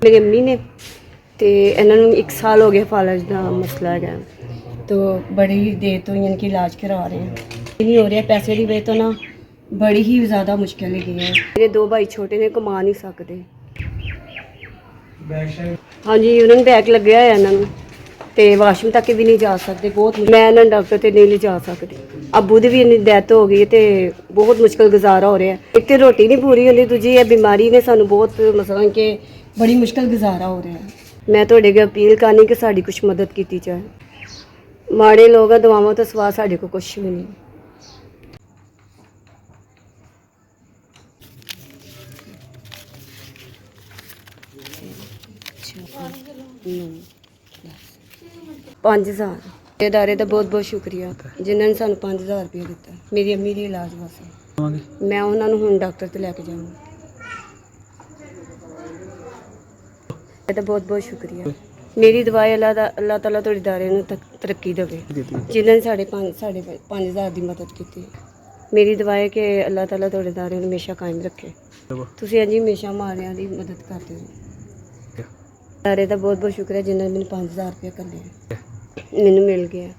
ਮੇਰੀ ਅੰਮੀ ਨੇ ਤੇ ਇਹਨਾਂ ਨੂੰ 1 ਸਾਲ ਹੋ ਗਿਆ ਫਾਲਜ ਦਾ ਮਸਲਾ ਹੈਗਾ। तो बड़ी देर तो इनकी इलाज करा रहे हैं, नहीं हो रहा पैसे की वजह तो ना बड़ी ही ज़्यादा मुश्किल है। मेरे 2 भाई छोटे ने, कमा नहीं सकते। हाँ जी, उन्होंने बैग लगे है इन्होंने तो वाशरूम तक भी नहीं जा सकते। बहुत मैं इन्होंने डॉक्टर से नहीं ले जा सकती। अबू की भी इन्नी डेथ हो गई तो बहुत मुश्किल गुजारा हो रहा है। एक तो रोटी नहीं पूरी होती, दूजी ये बीमारी ने सानू बहुत मतलब कि बड़ी मुश्किल गुजारा हो रहा है। मैं तुहाडे अगे अपील करनी कि साडी कुछ मदद की जाए। माड़े लोग दवावां तो सवा साढ़े को कुछ भी नहीं। पाँच 5000 इदारे का बहुत बहुत शुक्रिया जिन्होंने सानू 5000 रुपया दिता मेरी अम्मी के इलाज वास्ते। मैं उन्होंने हुण डॉक्टर ते लैके जाऊँगी। तो बहुत बहुत शुक्रिया। मेरी दवाई अल्लाह ताला थोड़ी इदारे तरक्की देवे जिन्होंने साढ़े 5000 की मदद की। मेरी दवाई कि अल्लाह ताला थोड़े इदारे हमेशा कायम रखे। तुसीं अजी हमेशा मारियां दी मदद करते हो। इदारे का बहुत बहुत शुक्रिया जिन्होंने मैंने 5000 रुपया कर लिया, मैनू मिल गया।